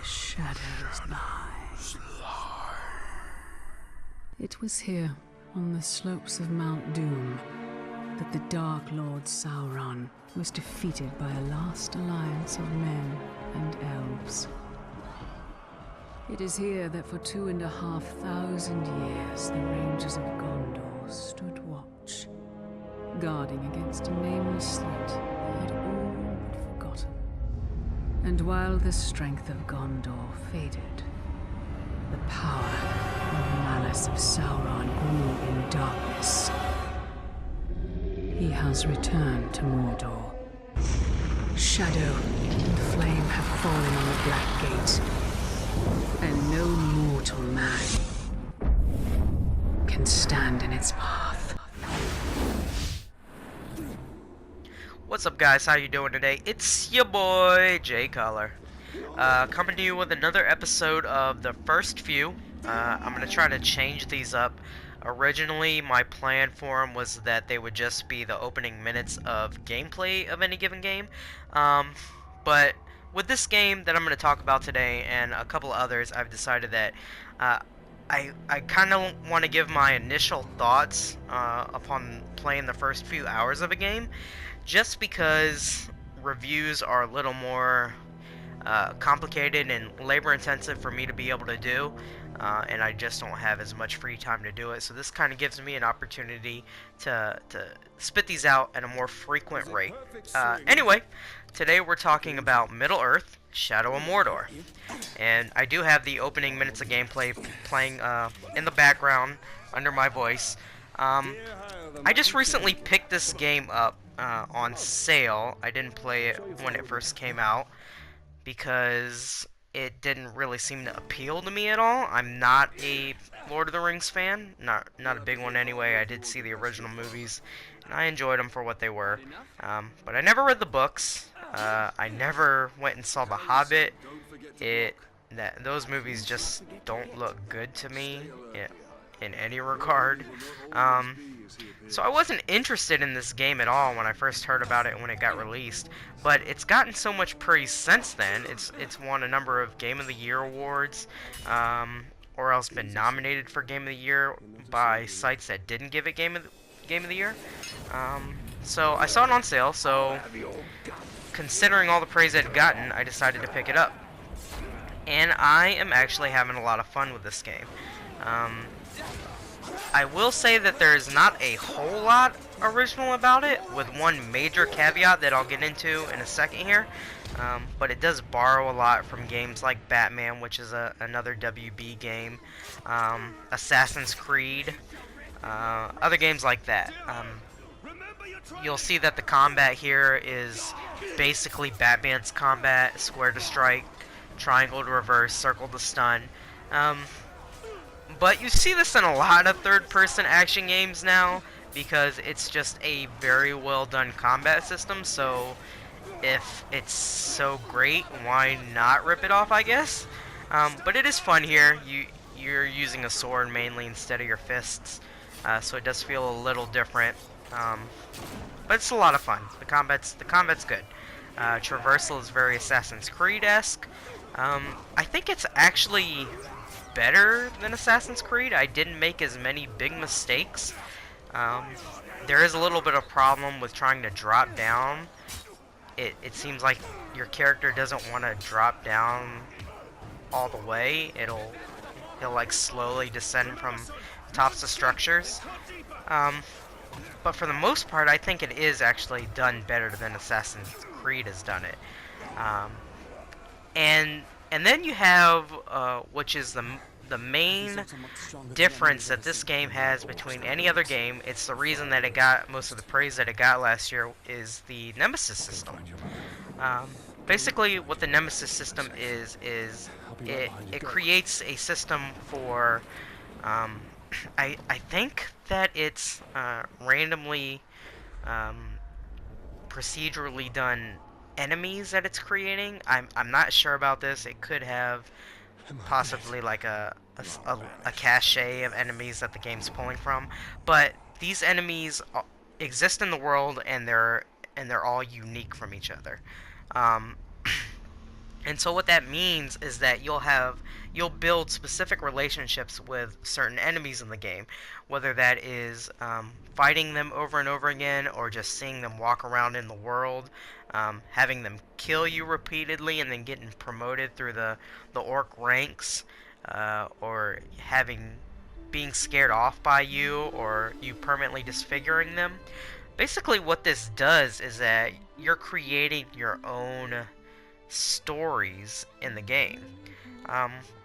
shadows lie. It was here, on the slopes of Mount Doom, that the Dark Lord Sauron was defeated by a last alliance of men and elves. It is here that for 2,500 years the Rangers of Gondor stood watch, guarding against a nameless threat they had all but forgotten. And while the strength of Gondor faded, the power and malice of Sauron grew in darkness. He has returned to Mordor. Shadow and flame have fallen on the Black Gate, and no mortal man can stand in its path. What's up, guys? How you doing today? It's your boy Jay Color, coming to you with another episode of the first few. I'm gonna try to change these up. Originally, my plan for them was that they would just be the opening minutes of gameplay of any given game, but with this game that I'm going to talk about today and a couple of others, I've decided that I kind of want to give my initial thoughts upon playing the first few hours of a game, just because reviews are a little more complicated and labor intensive for me to be able to do, and I just don't have as much free time to do it. So this kind of gives me an opportunity to spit these out at a more frequent rate. Anyway, today we're talking about Middle-earth: Shadow of Mordor, and I do have the opening minutes of gameplay playing in the background under my voice. I just recently picked this game up on sale. I didn't play it when it first came out because it didn't really seem to appeal to me at all. I'm not a Lord of the Rings fan, not a big one anyway. I did see the original movies, and I enjoyed them for what they were. But I never read the books. I never went and saw The Hobbit. Those movies just don't look good to me in any regard. So I wasn't interested in this game at all when I first heard about it when it got released, but it's gotten so much praise since then. It's won a number of Game of the Year awards, or else been nominated for Game of the Year by sites that didn't give it Game of the Year. So I saw it on sale, so considering all the praise it had gotten, I decided to pick it up. And I am actually having a lot of fun with this game. I will say that there's not a whole lot original about it, with one major caveat that I'll get into in a second here. But it does borrow a lot from games like Batman, which is another WB game, Assassin's Creed, other games like that. You'll see that the combat here is basically Batman's combat: square to strike, triangle to reverse, circle to stun. But you see this in a lot of third-person action games now, because it's just a very well-done combat system. So if it's so great, why not rip it off, I guess? But it is fun here. You're using a sword mainly instead of your fists, so it does feel a little different. But it's a lot of fun. The combat's good. Traversal is very Assassin's Creed-esque. I think it's actually better than Assassin's Creed. I didn't make as many big mistakes. There is a little bit of problem with trying to drop down. It seems like your character doesn't want to drop down all the way. He'll like slowly descend from tops of structures. But for the most part, I think it is actually done better than Assassin's Creed has done it. And then you have, which is the main difference that this game has between any other game. It's the reason that it got most of the praise that it got last year, is the Nemesis system. Basically, what the Nemesis system is it creates a system for, I think that it's randomly, procedurally done enemies that it's creating. I'm not sure about this. It could have possibly like a cache of enemies that the game's pulling from, but these enemies exist in the world, and they're all unique from each other. And so what that means is that you'll build specific relationships with certain enemies in the game, whether that is fighting them over and over again, or just seeing them walk around in the world, having them kill you repeatedly and then getting promoted through the orc ranks, or being scared off by you, or you permanently disfiguring them. Basically what this does is that you're creating your own stories in the game,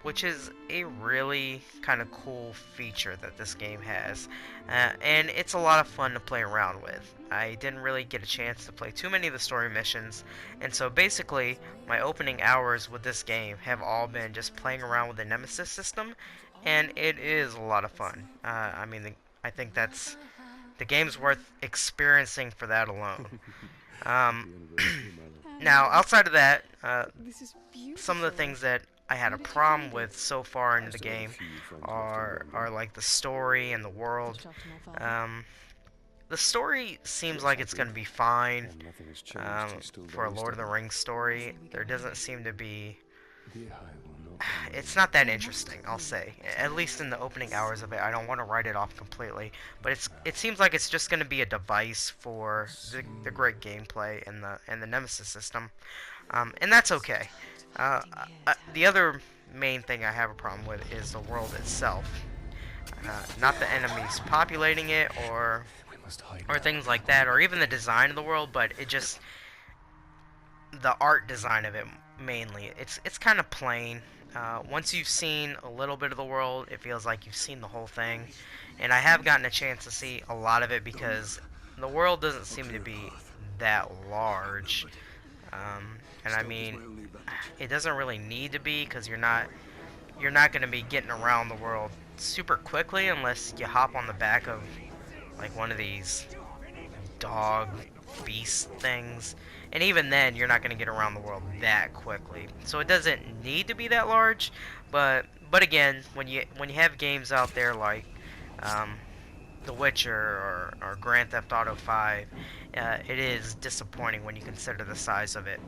which is a really kind of cool feature that this game has, and it's a lot of fun to play around with. I didn't really get a chance to play too many of the story missions, and so basically my opening hours with this game have all been just playing around with the Nemesis system, and it is a lot of fun. I mean, I think the game's worth experiencing for that alone. Now, outside of that, some of the things that I had a problem with so far into the game are like the story and the world. The story seems like it's going to be fine for a Lord of the Rings story. There doesn't seem to be... It's not that interesting, I'll say. At least in the opening hours of it. I don't want to write it off completely, but it seems like it's just going to be a device for the great gameplay and the Nemesis system, and that's okay. The other main thing I have a problem with is the world itself, not the enemies populating it or things like that, or even the design of the world, but it just the art design of it mainly. It's kind of plain. Once you've seen a little bit of the world, it feels like you've seen the whole thing. And I have gotten a chance to see a lot of it because the world doesn't seem to be that large. And I mean, it doesn't really need to be, because you're not going to be getting around the world super quickly unless you hop on the back of like one of these dog beast things. And even then, you're not going to get around the world that quickly. So it doesn't need to be that large, but again, when you have games out there like The Witcher or Grand Theft Auto 5, it is disappointing when you consider the size of it.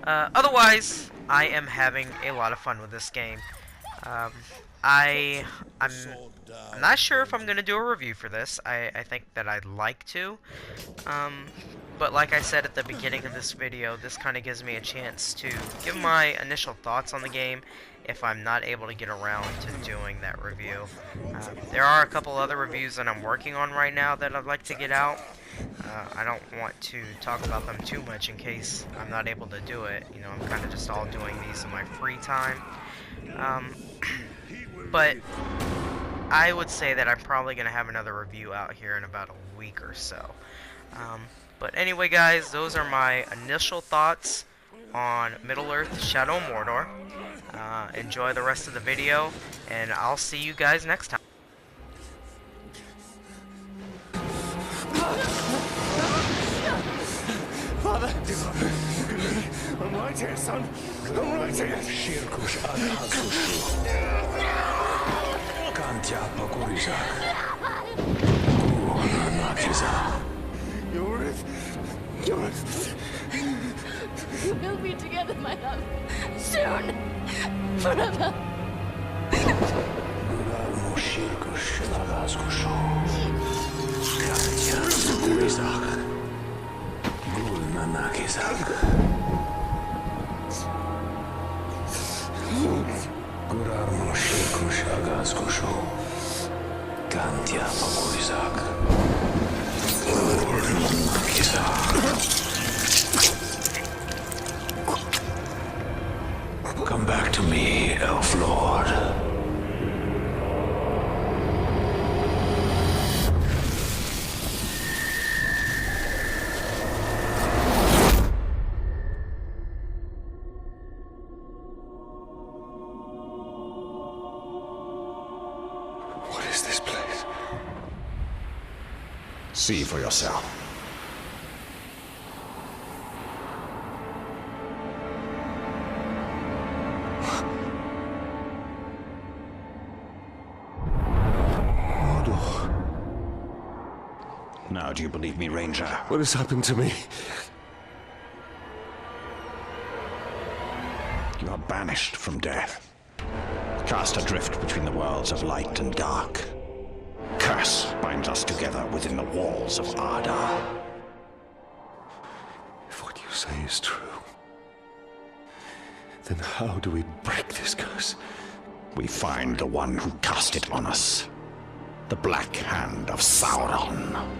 Otherwise, I am having a lot of fun with this game. I'm not sure if I'm going to do a review for this. I think that I'd like to. But like I said at the beginning of this video, this kind of gives me a chance to give my initial thoughts on the game if I'm not able to get around to doing that review. There are a couple other reviews that I'm working on right now that I'd like to get out. I don't want to talk about them too much in case I'm not able to do it. You know, I'm kind of just all doing these in my free time. But I would say that I'm probably going to have another review out here in about a week or so. But anyway, guys, those are my initial thoughts on Middle-earth: Shadow of Mordor. Enjoy the rest of the video, and I'll see you guys next time. Father! I'm right here, son. I'm right here. Shirkush adhazushu. Kantya pakurizak. Nakiza. Yorith. We'll be together, my love. Soon. Forever. Guralmo shirkush adhazushu. Kantya pakurizak. Nakizak. Gurarmo shirkush agazkushu. Kantya pakurizak. Come back to me, Elf Lord. What is this place? See for yourself. Mordor. Now, do you believe me, Ranger? What has happened to me? banished from death, cast adrift between the worlds of light and dark. Curse binds us together within the walls of Ardar. If what you say is true, then how do we break this curse? We find the one who cast it on us. The Black Hand of Sauron.